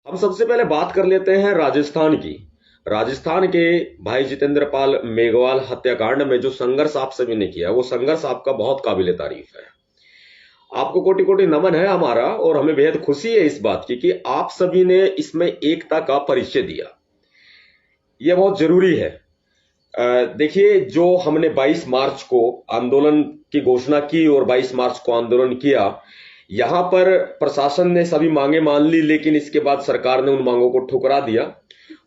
हम सबसे पहले बात कर लेते हैं राजस्थान की। राजस्थान के भाई जितेंद्र पाल मेघवाल हत्याकांड में जो संघर्ष आप सभी ने किया, वो संघर्ष आपका बहुत काबिले तारीफ है। आपको कोटि कोटि नमन है हमारा, और हमें बेहद खुशी है इस बात की कि आप सभी ने इसमें एकता का परिचय दिया। यह बहुत जरूरी है। देखिए, जो हमने 22 मार्च को आंदोलन की घोषणा की और 22 मार्च को आंदोलन किया, यहां पर प्रशासन ने सभी मांगे मान ली, लेकिन इसके बाद सरकार ने उन मांगों को ठुकरा दिया।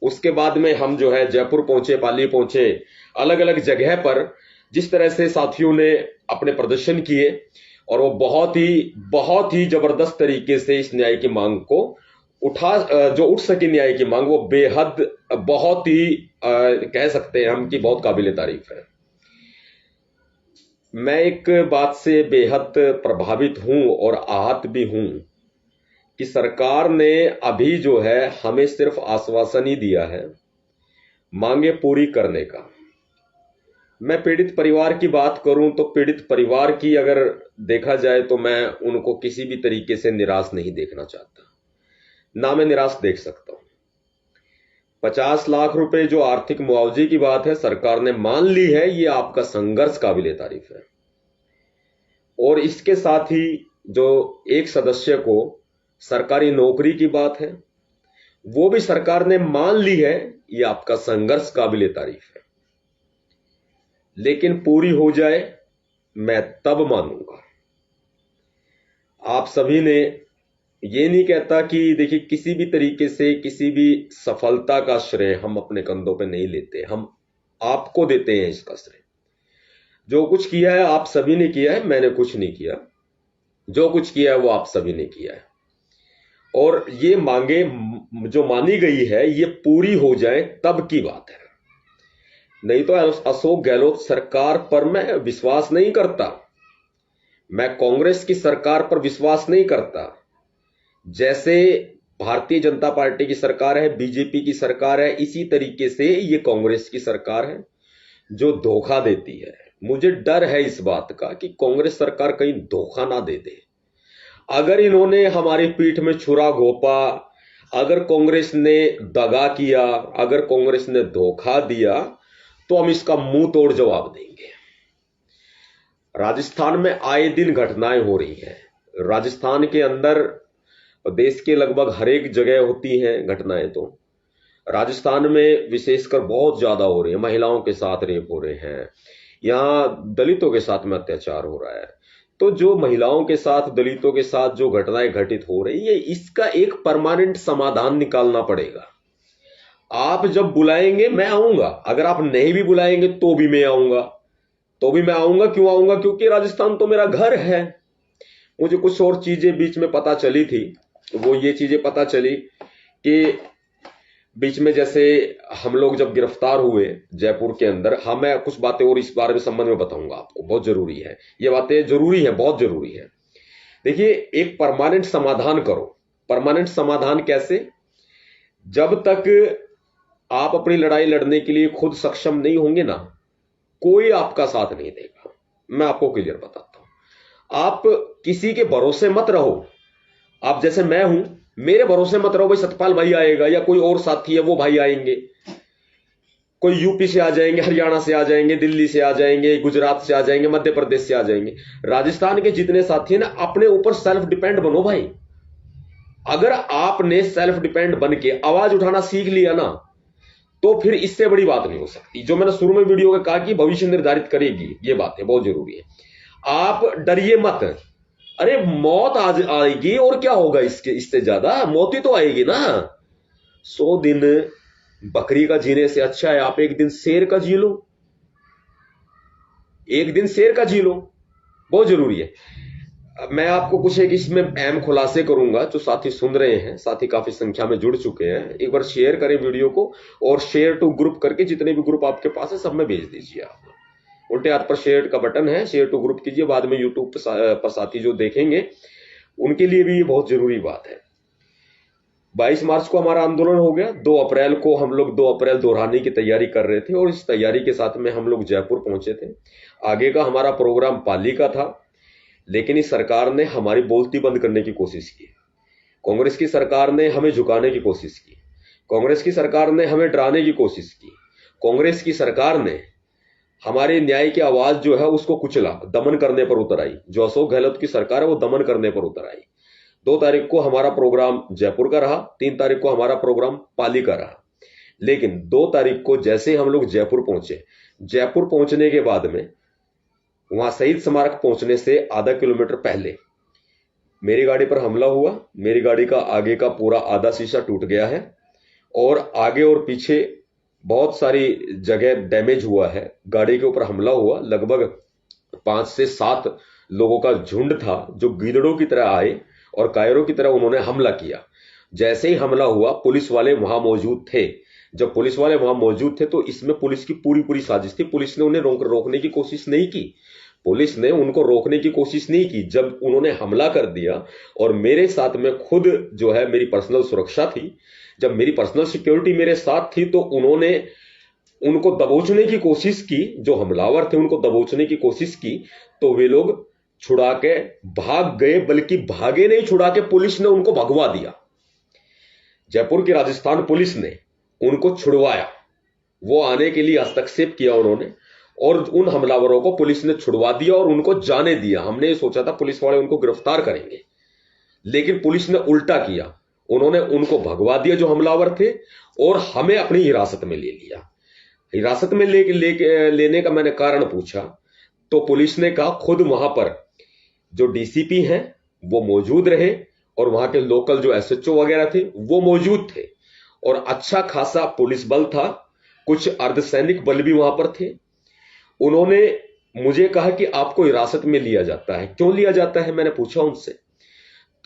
उसके बाद में हम जो है जयपुर पहुंचे, पाली पहुंचे, अलग अलग जगह पर जिस तरह से साथियों ने अपने प्रदर्शन किए, और वो बहुत ही जबरदस्त तरीके से इस न्याय की मांग को जो उठ सकी न्याय की मांग, वो बेहद बहुत ही कह सकते हैं हम कि बहुत काबिले तारीफ है। मैं एक बात से बेहद प्रभावित हूं और आहत भी हूं कि सरकार ने अभी जो है हमें सिर्फ आश्वासन ही दिया है मांगे पूरी करने का। मैं पीड़ित परिवार की बात करूं तो पीड़ित परिवार की अगर देखा जाए तो मैं उनको किसी भी तरीके से निराश नहीं देखना चाहता, ना मैं निराश देख सकता हूं। 50 लाख रुपए जो आर्थिक मुआवजे की बात है, सरकार ने मान ली है, ये आपका संघर्ष काबिले तारीफ है। और इसके साथ ही जो एक सदस्य को सरकारी नौकरी की बात है, वो भी सरकार ने मान ली है, ये आपका संघर्ष काबिले तारीफ है। लेकिन पूरी हो जाए मैं तब मानूंगा। आप सभी ने, ये नहीं कहता कि देखिए किसी भी तरीके से किसी भी सफलता का श्रेय हम अपने कंधों पे नहीं लेते, हम आपको देते हैं इसका श्रेय। जो कुछ किया है आप सभी ने किया है, मैंने कुछ नहीं किया। जो कुछ किया है वो आप सभी ने किया है। और ये मांगे जो मानी गई है ये पूरी हो जाए तब की बात है। नहीं तो अशोक गहलोत सरकार पर मैं विश्वास नहीं करता, मैं कांग्रेस की सरकार पर विश्वास नहीं करता। जैसे भारतीय जनता पार्टी की सरकार है, बीजेपी की सरकार है, इसी तरीके से ये कांग्रेस की सरकार है जो धोखा देती है। मुझे डर है इस बात का कि कांग्रेस सरकार कहीं धोखा ना दे दे। अगर इन्होंने हमारी पीठ में छुरा घोंपा, अगर कांग्रेस ने दगा किया, अगर कांग्रेस ने धोखा दिया, तो हम इसका मुंह तोड़ जवाब देंगे। राजस्थान में आए दिन घटनाएं हो रही हैं। राजस्थान के अंदर देश के लगभग हर एक जगह होती हैं घटनाएं, तो राजस्थान में विशेषकर बहुत ज्यादा हो रही है। महिलाओं के साथ रेप हो रहे हैं, यहां दलितों के साथ में अत्याचार हो रहा है। तो जो महिलाओं के साथ, दलितों के साथ जो घटनाएं घटित हो रही है, इसका एक परमानेंट समाधान निकालना पड़ेगा। आप जब बुलाएंगे मैं आऊंगा, अगर आप नहीं भी बुलाएंगे तो भी मैं आऊंगा। क्यों आऊंगा? क्योंकि राजस्थान तो मेरा घर है। मुझे कुछ और चीजें बीच में पता चली थी, वो ये चीजें पता चली कि बीच में जैसे हम लोग जब गिरफ्तार हुए जयपुर के अंदर, मैं कुछ बातें और इस बारे में संबंध में बताऊंगा आपको, बहुत जरूरी है ये बातें, जरूरी है, बहुत जरूरी है। देखिए, एक परमानेंट समाधान करो। परमानेंट समाधान कैसे? जब तक आप अपनी लड़ाई लड़ने के लिए खुद सक्षम नहीं होंगे ना, कोई आपका साथ नहीं देगा। मैं आपको क्लियर बताता हूं। आप किसी के भरोसे मत रहो। आप जैसे मैं हूं, मेरे भरोसे मत रहो भाई सतपाल भाई आएगा या कोई और साथी है वो भाई आएंगे। कोई यूपी से आ जाएंगे, हरियाणा से आ जाएंगे, दिल्ली से आ जाएंगे, गुजरात से आ जाएंगे, मध्य प्रदेश से आ जाएंगे। राजस्थान के जितने साथी हैं ना, अपने ऊपर सेल्फ डिपेंड बनो भाई। अगर आपने सेल्फ डिपेंड बन के आवाज उठाना सीख लिया ना, तो फिर इससे बड़ी बात नहीं हो सकती। जो मैंने शुरू में वीडियो में कहा कि भविष्य निर्धारित करेगी, ये बात है, बहुत जरूरी है। आप डरिए मत। अरे मौत आज आएगी और क्या होगा, इससे ज्यादा मौत ही तो आएगी ना। 100 दिन बकरी का जीने से अच्छा है आप एक दिन शेर का जी लो। एक दिन शेर का जी लो, बहुत जरूरी है। मैं आपको कुछ एक इसमें अहम खुलासे करूंगा। जो साथी सुन रहे हैं, साथी काफी संख्या में जुड़ चुके हैं, एक बार शेयर करें वीडियो को, और शेयर टू ग्रुप करके जितने भी ग्रुप आपके पास है सब में भेज दीजिए। आप उल्टे हाथ पर शेयर का बटन है, शेयर टू ग्रुप कीजिए। बाद में यूट्यूब पर साथी जो देखेंगे उनके लिए भी ये बहुत जरूरी बात है। 22 मार्च को हमारा आंदोलन हो गया। 2 अप्रैल को हम लोग 2 अप्रैल दोहराने की तैयारी कर रहे थे, और इस तैयारी के साथ में हम लोग जयपुर पहुंचे थे। आगे का हमारा प्रोग्राम पाली का था, लेकिन इस सरकार ने हमारी बोलती बंद करने की कोशिश की। कांग्रेस की सरकार ने हमें झुकाने की कोशिश की, कांग्रेस की सरकार ने हमें डराने की कोशिश की, कांग्रेस की सरकार ने हमारे न्याय की आवाज जो है उसको कुचला, दमन करने पर उतर आई। जो अशोक गहलोत की सरकार है वो दमन करने पर उतर आई। 2 तारीख को हमारा प्रोग्राम जयपुर का रहा, 3 तारीख को हमारा प्रोग्राम पाली का रहा। लेकिन 2 तारीख को जैसे हम लोग जयपुर पहुंचे, जयपुर पहुंचने के बाद में वहां शहीद स्मारक पहुंचने से आधा किलोमीटर पहले मेरी गाड़ी पर हमला हुआ। मेरी गाड़ी का आगे का पूरा आधा शीशा टूट गया है और आगे और पीछे बहुत सारी जगह डैमेज हुआ है। गाड़ी के ऊपर हमला हुआ। लगभग 5 से 7 लोगों का झुंड था जो गीदड़ों की तरह आए और कायरों की तरह उन्होंने हमला किया। जैसे ही हमला हुआ पुलिस वाले वहां मौजूद थे। जब पुलिस वाले वहां मौजूद थे तो इसमें पुलिस की पूरी साजिश थी। पुलिस ने उन्हें रोकने की कोशिश नहीं की, पुलिस ने उनको रोकने की कोशिश नहीं की। जब उन्होंने हमला कर दिया और मेरे साथ में खुद जो है मेरी पर्सनल सुरक्षा थी, जब मेरी पर्सनल सिक्योरिटी मेरे साथ थी तो उन्होंने उनको दबोचने की कोशिश की। जो हमलावर थे उनको दबोचने की कोशिश की तो वे लोग छुड़ा के भाग गए, बल्कि भागे नहीं, छुड़ा के पुलिस ने उनको भगवा दिया। जयपुर की राजस्थान पुलिस ने उनको छुड़वाया। वो आने के लिए हस्तक्षेप किया उन्होंने और उन हमलावरों को पुलिस ने छुड़वा दिया और उनको जाने दिया। हमने ये सोचा था पुलिस वाले उनको गिरफ्तार करेंगे, लेकिन पुलिस ने उल्टा किया। उन्होंने उनको भगवा दिया जो हमलावर थे और हमें अपनी हिरासत में ले लिया। हिरासत में लेने का मैंने कारण पूछा तो पुलिस ने कहा खुद वहां पर जो डीसीपी हैं वो मौजूद रहे और वहां के लोकल जो एसएचओ वगैरह थे वो मौजूद थे और अच्छा खासा पुलिस बल था, कुछ अर्धसैनिक बल भी वहां पर थे। उन्होंने मुझे कहा कि आपको हिरासत में लिया जाता है। क्यों लिया जाता है मैंने पूछा उनसे।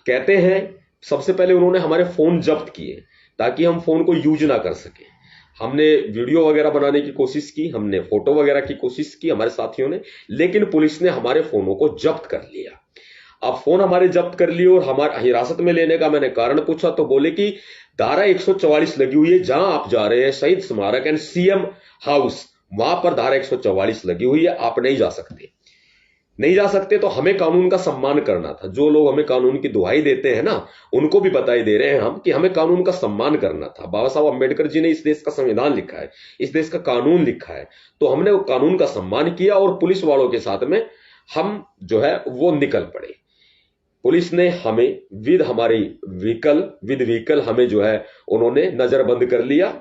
कहते हैं सबसे पहले उन्होंने हमारे फोन जब्त किए ताकि हम फोन को यूज ना कर सके। हमने वीडियो वगैरह बनाने की कोशिश की, हमने फोटो वगैरह की कोशिश की हमारे साथियों ने, लेकिन पुलिस ने हमारे फोनों को जब्त कर लिया। अब फोन हमारे जब्त कर लिए और हमारे हिरासत में लेने का मैंने कारण पूछा तो बोले कि धारा 144 लगी हुई है, जहां आप जा रहे हैं शहीद स्मारक एंड सीएम हाउस, वहां पर धारा 144 लगी हुई है, आप नहीं जा सकते। नहीं जा सकते तो हमें कानून का सम्मान करना था। जो लोग हमें कानून की दुहाई देते हैं ना, उनको भी बताई दे रहे हैं हम कि हमें कानून का सम्मान करना था। बाबा साहब अम्बेडकर जी ने इस देश का संविधान लिखा है, इस देश का कानून लिखा है, तो हमने वो कानून का सम्मान किया और पुलिस वालों के साथ में हम जो है वो निकल पड़े। पुलिस ने हमें हमारी व्हीकल हमें जो है उन्होंने नजरबंद कर लिया,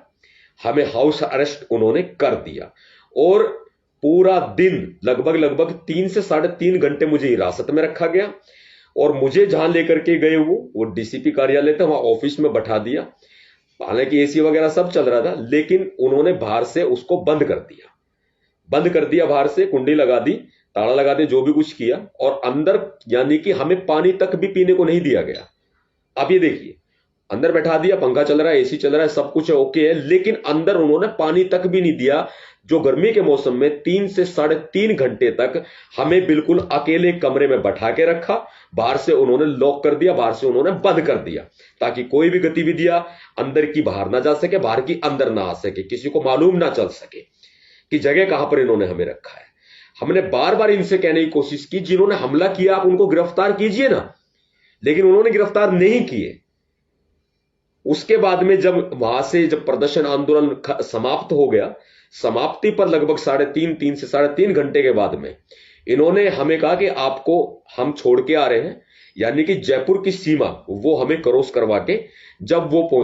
हमें हाउस अरेस्ट उन्होंने कर दिया और पूरा दिन लगभग 3 से 3.5 घंटे मुझे हिरासत में रखा गया। और मुझे जहां लेकर के गए वो डीसीपी कार्यालय था, वहां ऑफिस में बैठा दिया। हालांकि एसी वगैरह सब चल रहा था, लेकिन उन्होंने बाहर से उसको बंद कर दिया, बाहर से कुंडी लगा दी, ताला लगा दिया, जो भी कुछ किया। और अंदर यानी कि हमें पानी तक भी पीने को नहीं दिया गया। आप ये देखिए, अंदर बैठा दिया, पंखा चल रहा है, एसी चल रहा है, सब कुछ ओके है, लेकिन अंदर उन्होंने पानी तक भी नहीं दिया। जो गर्मी के मौसम में 3 से 3.5 घंटे तक हमें बिल्कुल अकेले कमरे में बैठा के रखा। बाहर से उन्होंने लॉक कर दिया, बाहर से उन्होंने बंद कर दिया ताकि कोई भी गतिविधियां अंदर की बाहर ना जा सके, बाहर की अंदर ना आ सके, किसी को मालूम ना चल सके कि जगह कहां पर इन्होंने हमें रखा है। हमने बार बार इनसे कहने की कोशिश की जिन्होंने हमला किया आप उनको गिरफ्तार कीजिए ना, लेकिन उन्होंने गिरफ्तार नहीं किए। उसके बाद में जब वहां से प्रदर्शन आंदोलन समाप्त हो गया, समाप्ति पर लगभग 3 से 3.5 घंटे के बाद में इन्होंने हमें कहा कि आपको हम छोड़ के आ रहे हैं, यानी कि जयपुर की सीमा वो हमें क्रॉस करवा के जब वो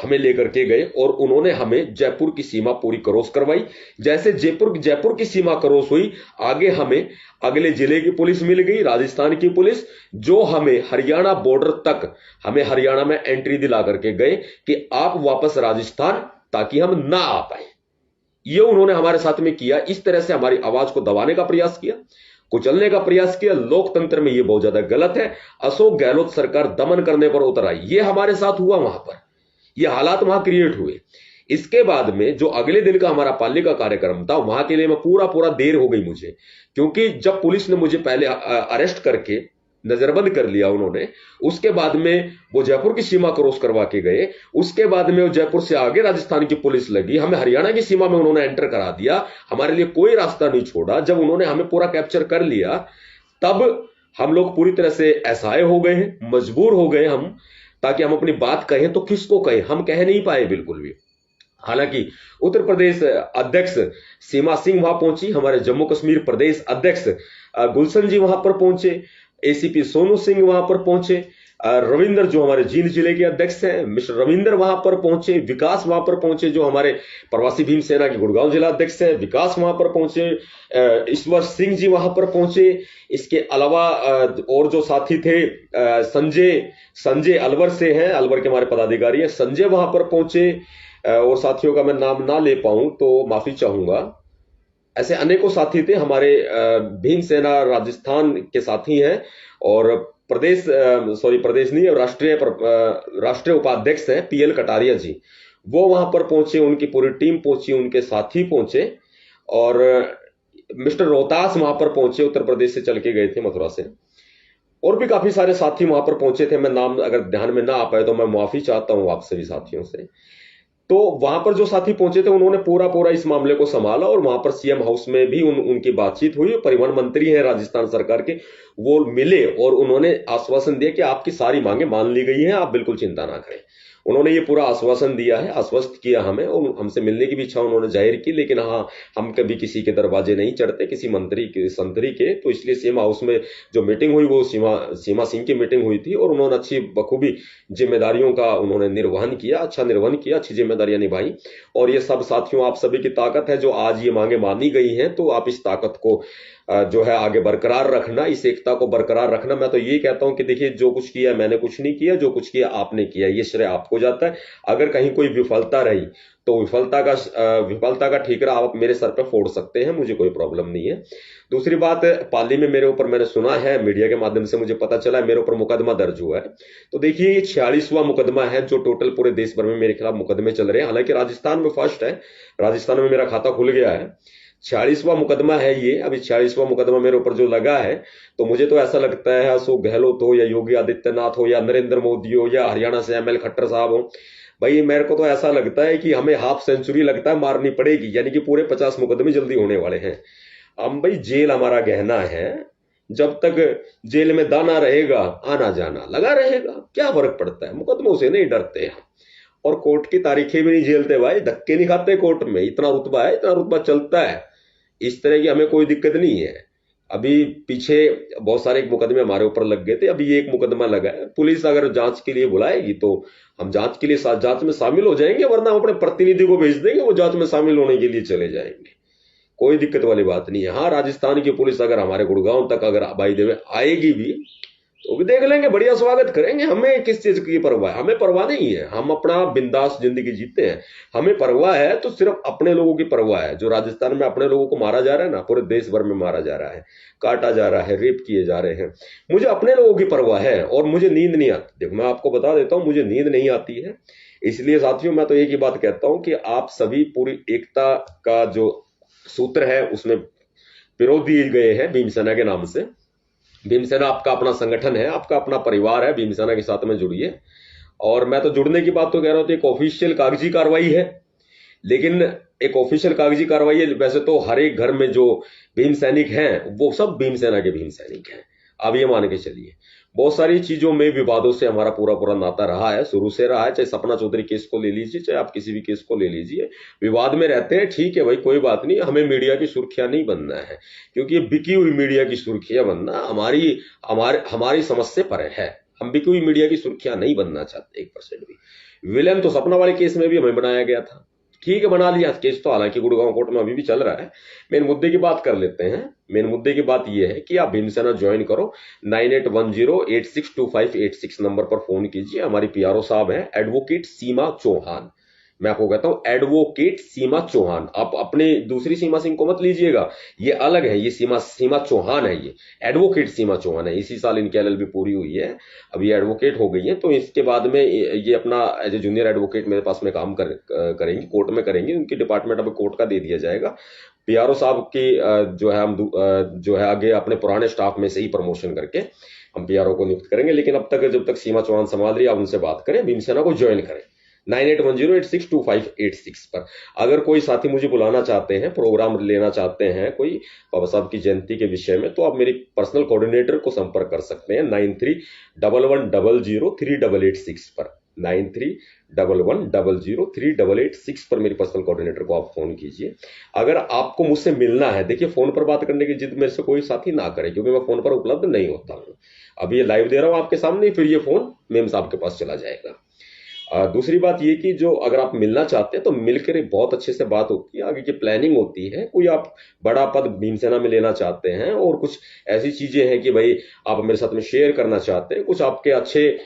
हमें लेकर के गए और उन्होंने हमें जयपुर की सीमा पूरी क्रॉस करवाई। जैसे जयपुर की सीमा क्रॉस हुई, आगे हमें अगले जिले की पुलिस मिल गई, राजस्थान की पुलिस, जो हमें हरियाणा बॉर्डर तक हमें हरियाणा में एंट्री दिला करके गए कि आप वापस राजस्थान, ताकि हम ना आ पाए। ये उन्होंने हमारे साथ में किया। इस तरह से हमारी आवाज को दबाने का प्रयास किया, कुचलने का प्रयास किया। लोकतंत्र में यह बहुत ज्यादा गलत है। अशोक गहलोत सरकार दमन करने पर उतर आई। यह हमारे साथ हुआ, वहां पर यह हालात वहां क्रिएट हुए। इसके बाद में जो अगले दिन का हमारा पाली का कार्यक्रम था, वहां के लिए मैं पूरा देर हो गई मुझे, क्योंकि जब पुलिस ने मुझे पहले अरेस्ट करके नजरबंद कर लिया उन्होंने, उसके बाद में वो जयपुर की सीमा क्रॉस करवा के गए, उसके बाद में वो जयपुर से आगे राजस्थान की पुलिस लगी, हमें हरियाणा की सीमा में उन्होंने एंटर करा दिया, हमारे लिए कोई रास्ता नहीं छोड़ा। जब उन्होंने हमें पूरा कैप्चर कर लिया, तब हम लोग पूरी तरह से असहाय हो गए हैं, मजबूर हो गए हम ताकि हम अपनी बात कहें तो किसको कहें, हम कह नहीं पाए बिल्कुल भी। हालांकि उत्तर प्रदेश अध्यक्ष सीमा सिंह वहां पहुंची, हमारे जम्मू कश्मीर प्रदेश अध्यक्ष गुलशन जी वहां पर पहुंचे, एसीपी सोनू सिंह वहां पर पहुंचे, रविंदर जो हमारे जींद जिले के अध्यक्ष हैं मिस्टर रविंदर वहां पर पहुंचे, विकास वहां पर पहुंचे जो हमारे प्रवासी भीमसेना के गुड़गांव जिला अध्यक्ष हैं, विकास वहां पर पहुंचे, ईश्वर सिंह जी वहां पर पहुंचे। इसके अलावा और जो साथी थे संजय अलवर से हैं, अलवर के हमारे पदाधिकारी हैं, संजय वहां पर पहुंचे। और साथियों का मैं नाम ना ले पाऊं तो माफी चाहूंगा। ऐसे अनेकों साथी थे हमारे, भीमसेना राजस्थान के साथी हैं, और प्रदेश नहीं, राष्ट्रीय उपाध्यक्ष हैं पीएल कटारिया जी, वो वहां पर पहुंचे, उनकी पूरी टीम पहुंची, उनके साथी पहुंचे। और मिस्टर रोहतास वहां पर पहुंचे, उत्तर प्रदेश से चल के गए थे मथुरा से। और भी काफी सारे साथी वहां पर पहुंचे थे, मैं नाम अगर ध्यान में ना आ पाए तो मैं माफी चाहता हूं आप सभी साथियों से। तो वहां पर जो साथी पहुंचे थे उन्होंने पूरा इस मामले को संभाला, और वहां पर सीएम हाउस में भी उनकी बातचीत हुई। परिवहन मंत्री है राजस्थान सरकार के, वो मिले और उन्होंने आश्वासन दिया कि आपकी सारी मांगे मान ली गई हैं, आप बिल्कुल चिंता ना करें। उन्होंने ये पूरा आश्वासन दिया है, आश्वस्त किया हमें, और हमसे मिलने की भी इच्छा उन्होंने जाहिर की। लेकिन हाँ, हम कभी किसी के दरवाजे नहीं चढ़ते, किसी मंत्री के संतरी के। तो इसलिए सीएम हाउस में जो मीटिंग हुई वो सीमा सिंह की मीटिंग हुई थी, और उन्होंने अच्छी बखूबी जिम्मेदारियों का उन्होंने निर्वहन किया, अच्छा निर्वहन किया, अच्छी जिम्मेदारियां निभाई। और ये सब साथियों आप सभी की ताकत है जो आज ये मांगे मानी गई हैं। तो आप इस ताकत को जो है आगे बरकरार रखना, इस एकता को बरकरार रखना। मैं तो ये कहता हूं कि देखिए, जो कुछ किया मैंने कुछ नहीं किया, जो कुछ किया आपने किया, ये श्रेय आपको जाता है। अगर कहीं कोई विफलता रही तो विफलता का ठीकरा आप मेरे सर पे फोड़ सकते हैं, मुझे कोई प्रॉब्लम नहीं है। दूसरी बात, पाली में मेरे ऊपर, मैंने सुना है मीडिया के माध्यम से मुझे पता चला है, मेरे ऊपर मुकदमा दर्ज हुआ है। तो देखिए, ये 46वां मुकदमा है जो टोटल पूरे देश भर में मेरे खिलाफ मुकदमे चल रहे हैं। हालांकि राजस्थान में फर्स्ट है, राजस्थान में मेरा खाता खुल गया है। 46वां मुकदमा है ये। अभी 46वां मुकदमा मेरे ऊपर जो लगा है, तो मुझे तो ऐसा लगता है अशोक गहलोत हो या योगी आदित्यनाथ हो या नरेंद्र मोदी हो या हरियाणा से एमएल खट्टर साहब हो, भाई मेरे को तो ऐसा लगता है कि हमें हाफ सेंचुरी लगता है मारनी पड़ेगी, यानी कि पूरे 50 मुकदमे जल्दी होने वाले हैं। हम भाई, जेल हमारा गहना है, जब तक जेल में दाना रहेगा आना जाना लगा रहेगा, क्या फर्क पड़ता है, मुकदमों से नहीं डरते हम। और कोर्ट की तारीखें भी नहीं झेलते भाई, धक्के नहीं खाते कोर्ट में, इतना रुतबा है, इतना रुतबा चलता है। इस तरह की हमें कोई दिक्कत नहीं है। अभी पीछे बहुत सारे मुकदमे हमारे ऊपर लग गए थे, अभी ये एक मुकदमा लगा है। पुलिस अगर जांच के लिए बुलाएगी तो हम जांच के लिए जांच में शामिल हो जाएंगे, वरना हम अपने प्रतिनिधि को भेज देंगे, वो जांच में शामिल होने के लिए चले जाएंगे। कोई दिक्कत वाली बात नहीं है। हाँ, राजस्थान की पुलिस अगर हमारे गुड़गांव तक अगर भाई देवे आएगी भी तो भी देख लेंगे, बढ़िया स्वागत करेंगे। हमें किस चीज की परवाह है, हमें परवाह नहीं है, हम अपना बिंदास जिंदगी जीते हैं। हमें परवाह है तो सिर्फ अपने लोगों की परवाह है। जो राजस्थान में अपने लोगों को मारा जा रहा है ना, पूरे देश भर में मारा जा रहा है, काटा जा रहा है, रेप किए जा रहे हैं, मुझे अपने लोगों की परवाह है। और मुझे नींद नहीं आती, देखो मैं आपको बता देता हूं, मुझे नींद नहीं आती है। इसलिए साथियों, मैं तो एक ही बात कहता हूं कि आप सभी पूरी एकता का जो सूत्र है उसमें पिरो दिए गए हैं भीमसेना के नाम से। भीमसेना आपका अपना संगठन है, आपका अपना परिवार है, भीमसेना के साथ में जुड़िए। और मैं तो जुड़ने की बात तो कह रहा हूं, तो एक ऑफिशियल कागजी कार्रवाई है, लेकिन एक ऑफिशियल कागजी कार्रवाई है। वैसे तो हर एक घर में जो भीम सैनिक हैं वो सब भीमसेना के भीम सैनिक हैं, आप ये मान के चलिए। बहुत सारी चीजों में विवादों से हमारा पूरा नाता रहा है, शुरू से रहा है। चाहे सपना चौधरी केस को ले लीजिए, चाहे आप किसी भी केस को ले लीजिए, विवाद में रहते हैं, ठीक है भाई, कोई बात नहीं। हमें मीडिया की सुर्खियां नहीं बनना है, क्योंकि ये बिकी हुई मीडिया की सुर्खियां बनना हमारी समझ से परे है। हम बिकी हुई मीडिया की सुर्खियां नहीं बनना चाहते 1% भी। विलेन तो सपना वाले केस में भी हमें बनाया गया था, ठीक है, बना लिया केस तो, हालांकि गुड़गांव कोर्ट में अभी भी चल रहा है। मेन मुद्दे की बात कर लेते हैं। मेन मुद्दे की बात यह है कि आप भीमसेना ज्वाइन करो। 9810862586 नंबर पर फोन कीजिए। हमारी पीआरओ साहब हैं एडवोकेट सीमा चौहान, मैं आपको कहता हूं एडवोकेट सीमा चौहान। आप अपने दूसरी सीमा सिंह को मत लीजिएगा, ये अलग है, ये सीमा चौहान है, ये एडवोकेट सीमा चौहान है। इसी साल इनकी एलएलबी पूरी हुई है, अब ये एडवोकेट हो गई है। तो इसके बाद में ये अपना एज ए जूनियर एडवोकेट मेरे पास में काम करेंगी, कोर्ट में करेंगी। उनकी डिपार्टमेंट अब कोर्ट का दे दिया जाएगा। पीआरओ साहब की जो है हम जो है आगे अपने पुराने स्टाफ में से ही प्रमोशन करके हम पीआरओ को नियुक्त करेंगे। लेकिन अब तक जब तक सीमा चौहान संभाल रही है, आप उनसे बात करें, भीमसेना को ज्वाइन करें। 9810862586 पर। अगर कोई साथी मुझे बुलाना चाहते हैं, प्रोग्राम लेना चाहते हैं कोई बाबा साहब की जयंती के विषय में, तो आप मेरी पर्सनल कोऑर्डिनेटर को संपर्क कर सकते हैं 9311003886 पर। 9311003886 पर मेरी पर्सनल कोऑर्डिनेटर को आप फोन कीजिए। अगर आपको मुझसे मिलना है, देखिए फोन पर बात करने की जिद मेरे से कोई साथी ना करे, क्योंकि मैं फोन पर उपलब्ध नहीं होता हूं। अभी ये लाइव दे रहा हूं आपके सामने, फिर ये फोन मेम साहब के पास चला जाएगा। दूसरी बात ये कि जो अगर आप मिलना चाहते हैं तो मिलकर एक बहुत अच्छे से बात होती है, आगे की प्लानिंग होती है। कोई आप बड़ा पद भीमसेना में लेना चाहते हैं और कुछ ऐसी चीजें हैं कि भाई आप मेरे साथ में शेयर करना चाहते हैं, कुछ आपके अच्छे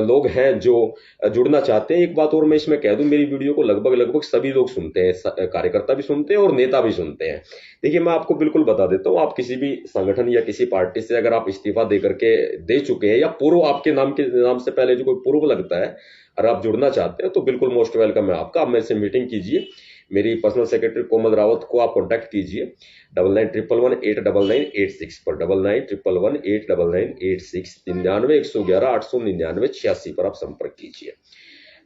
लोग हैं जो जुड़ना चाहते हैं। एक बात और मैं इसमें कह दूं, मेरी वीडियो को लगभग सभी लोग सुनते हैं, कार्यकर्ता भी सुनते हैं और नेता भी सुनते हैं। देखिए मैं आपको बिल्कुल बता देता हूं, आप किसी भी संगठन या किसी पार्टी से अगर आप इस्तीफा दे करके दे चुके हैं, या पूर्व आपके नाम से पहले जो कोई पूर्व लगता है, अगर आप जुड़ना चाहते हैं तो बिल्कुल मोस्ट वेलकम है आपका। आप मेरे से मीटिंग कीजिए, मेरी पर्सनल सेक्रेटरी कोमल रावत को आप कांटेक्ट कीजिए 9911189986 पर, 9911189986, 9911189986 पर आप संपर्क कीजिए।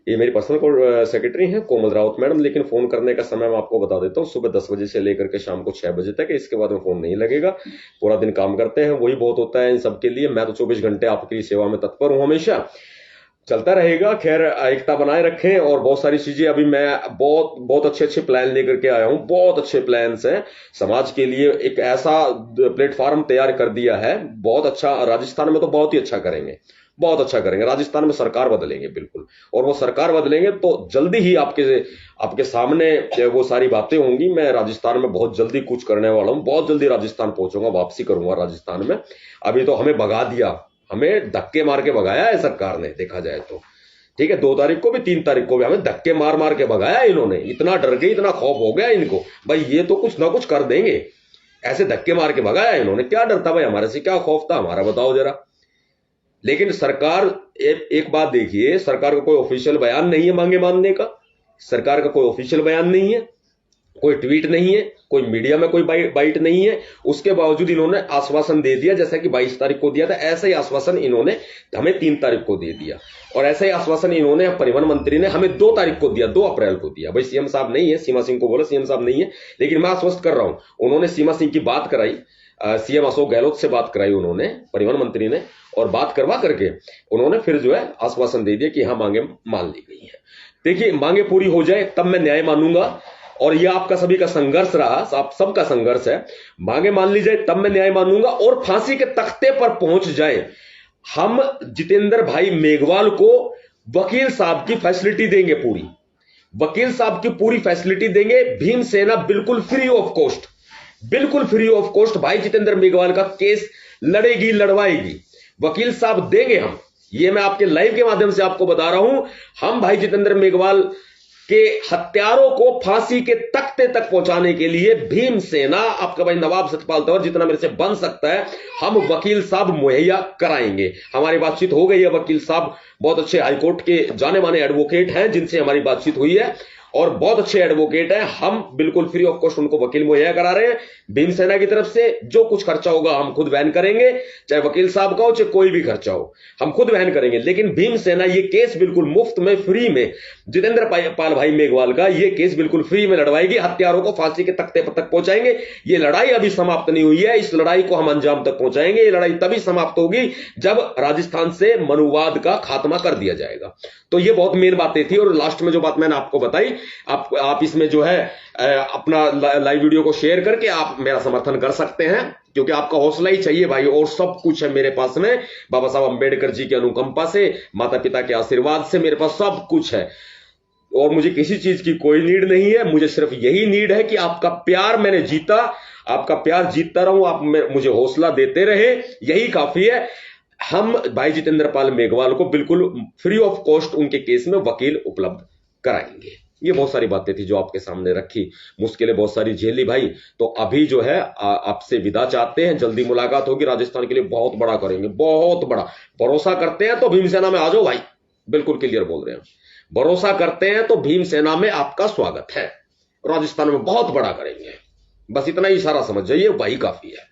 ये मेरी पर्सनल सेक्रेटरी हैं कोमल रावत मैडम। लेकिन फोन करने का समय मैं आपको बता देता हूँ, सुबह 10 बजे से लेकर के शाम को 6 बजे तक। इसके बाद में फोन नहीं लगेगा। पूरा दिन काम करते हैं, वही बहुत होता है इन सबके लिए। मैं तो 24 घंटे आपकी सेवा में तत्पर हूं, हमेशा चलता रहेगा। खैर एकता बनाए रखें। और बहुत सारी चीजें अभी मैं बहुत अच्छे प्लान लेकर के आया हूं, बहुत अच्छे प्लान्स हैं समाज के लिए। एक ऐसा प्लेटफॉर्म तैयार कर दिया है, बहुत अच्छा। राजस्थान में तो बहुत ही अच्छा करेंगे, बहुत अच्छा करेंगे। राजस्थान में सरकार बदलेंगे बिल्कुल, और वो सरकार बदलेंगे तो जल्दी ही आपके सामने वो सारी बातें होंगी। मैं राजस्थान में बहुत जल्दी कुछ करने वाला हूं, बहुत जल्दी राजस्थान पहुंचूंगा, वापसी करूंगा राजस्थान में। अभी तो हमें भगा दिया, हमें धक्के मार के भगाया है सरकार ने, देखा जाए तो। ठीक है, 2 तारीख को भी 3 तारीख को भी हमें धक्के मार के भगाया इन्होंने। इतना डर गए, इतना खौफ हो गया इनको, भाई ये तो कुछ ना कुछ कर देंगे। ऐसे धक्के मार के भगाया इन्होंने। क्या डर था भाई हमारे से, क्या खौफ था हमारा, बताओ जरा। लेकिन सरकार, एक बात देखिए, सरकार का कोई ऑफिशियल बयान नहीं है मांगे मानने का। सरकार का कोई ऑफिशियल बयान नहीं है, कोई ट्वीट नहीं है, कोई मीडिया में कोई बाइट नहीं है। उसके बावजूद इन्होंने आश्वासन दे दिया, जैसा कि 22 तारीख को दिया था, ऐसा ही आश्वासन इन्होंने हमें 3 तारीख को दे दिया। और ऐसा ही आश्वासन इन्होंने परिवहन मंत्री ने हमें 2 तारीख को दिया, 2 अप्रैल को दिया। भाई सीएम साहब नहीं है, सीमा सिंह को बोला सीएम साहब नहीं है, लेकिन मैं आश्वस्त कर रहा हूं, उन्होंने सीमा सिंह की बात कराई, सीएम अशोक गहलोत से बात कराई उन्होंने, परिवहन मंत्री ने, और बात करवा करके उन्होंने फिर जो है आश्वासन दे दिया कि हाँ मांगे मान ली गई है। देखिए मांगे पूरी हो जाए तब मैं न्याय मानूंगा, और यह आपका सभी का संघर्ष रहा, आप सबका संघर्ष है। मांगे मान ली जाए तब मैं न्याय मानूंगा, और फांसी के तख्ते पर पहुंच जाए। हम जितेंद्र भाई मेघवाल को वकील साहब की फैसिलिटी देंगे, पूरी वकील साहब की पूरी फैसिलिटी देंगे। भीमसेना बिल्कुल फ्री ऑफ कॉस्ट, बिल्कुल फ्री ऑफ कॉस्ट भाई जितेंद्र मेघवाल का केस लड़ेगी, लड़वाएगी, वकील साहब देंगे हम। ये मैं आपके लाइव के माध्यम से आपको बता रहा हूं। हम भाई जितेंद्र मेघवाल के हत्यारों को फांसी के तख्ते तक पहुंचाने के लिए भीमसेना, आपका भाई नवाब सतपाल तंवर, जितना मेरे से बन सकता है हम वकील साहब मुहैया कराएंगे। हमारी बातचीत हो गई है, वकील साहब बहुत अच्छे हाईकोर्ट के जाने माने एडवोकेट हैं जिनसे हमारी बातचीत हुई है, और बहुत अच्छे एडवोकेट हैं। हम बिल्कुल फ्री ऑफ कॉस्ट उनको वकील मुहैया करा रहे हैं। भीमसेना की तरफ से जो कुछ खर्चा होगा हम खुद वहन करेंगे, चाहे वकील साहब का हो चाहे कोई भी खर्चा हो, हम खुद वहन करेंगे। लेकिन भीमसेना ये केस बिल्कुल मुफ्त में, फ्री में, जितेंद्र पाल भाई मेघवाल का ये केस बिल्कुल फ्री में लड़वाएगी। हत्यारों को फांसी के तख्ते पर तक पहुंचाएंगे। ये लड़ाई अभी समाप्त नहीं हुई है, इस लड़ाई को हम अंजाम तक पहुंचाएंगे। ये लड़ाई तभी समाप्त होगी जब राजस्थान से मनुवाद का खात्मा कर दिया जाएगा। तो ये बहुत मेन बातें थी। और लास्ट में जो बात मैंने आपको बताई, आप इसमें जो है अपना लाइव वीडियो को शेयर करके आप मेरा समर्थन कर सकते हैं, क्योंकि आपका हौसला ही चाहिए भाई। और सब कुछ है मेरे पास में, बाबा साहब अंबेडकर जी की अनुकंपा से, माता पिता के आशीर्वाद से मेरे पास सब कुछ है। और मुझे किसी चीज की कोई नीड नहीं है, मुझे सिर्फ यही नीड है कि आपका प्यार मैंने जीता, आपका प्यार जीतता रहूं, आप मुझे हौसला देते रहे, यही काफी है। हम भाई जितेंद्र पाल मेघवाल को बिल्कुल फ्री ऑफ कॉस्ट उनके केस में वकील उपलब्ध कराएंगे। ये बहुत सारी बातें थी जो आपके सामने रखी, मुश्किलें बहुत सारी झेली भाई। तो अभी जो है आपसे विदा चाहते हैं, जल्दी मुलाकात होगी। राजस्थान के लिए बहुत बड़ा करेंगे, बहुत बड़ा। भरोसा करते हैं तो भीमसेना में आ जाओ भाई, बिल्कुल क्लियर बोल रहे हैं। भरोसा करते हैं तो भीमसेना में आपका स्वागत है। राजस्थान में बहुत बड़ा करेंगे, बस इतना ही इशारा समझ जाइए, वही काफी है।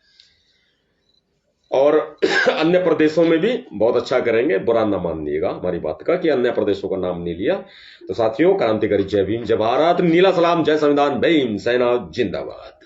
और अन्य प्रदेशों में भी बहुत अच्छा करेंगे, बुरा ना मानिएगा हमारी बात का कि अन्य प्रदेशों का नाम नहीं लिया। तो साथियों, क्रांतिकारी जय भीम, जय भारत, नीला सलाम, जय संविधान, भीम सेना जिंदाबाद।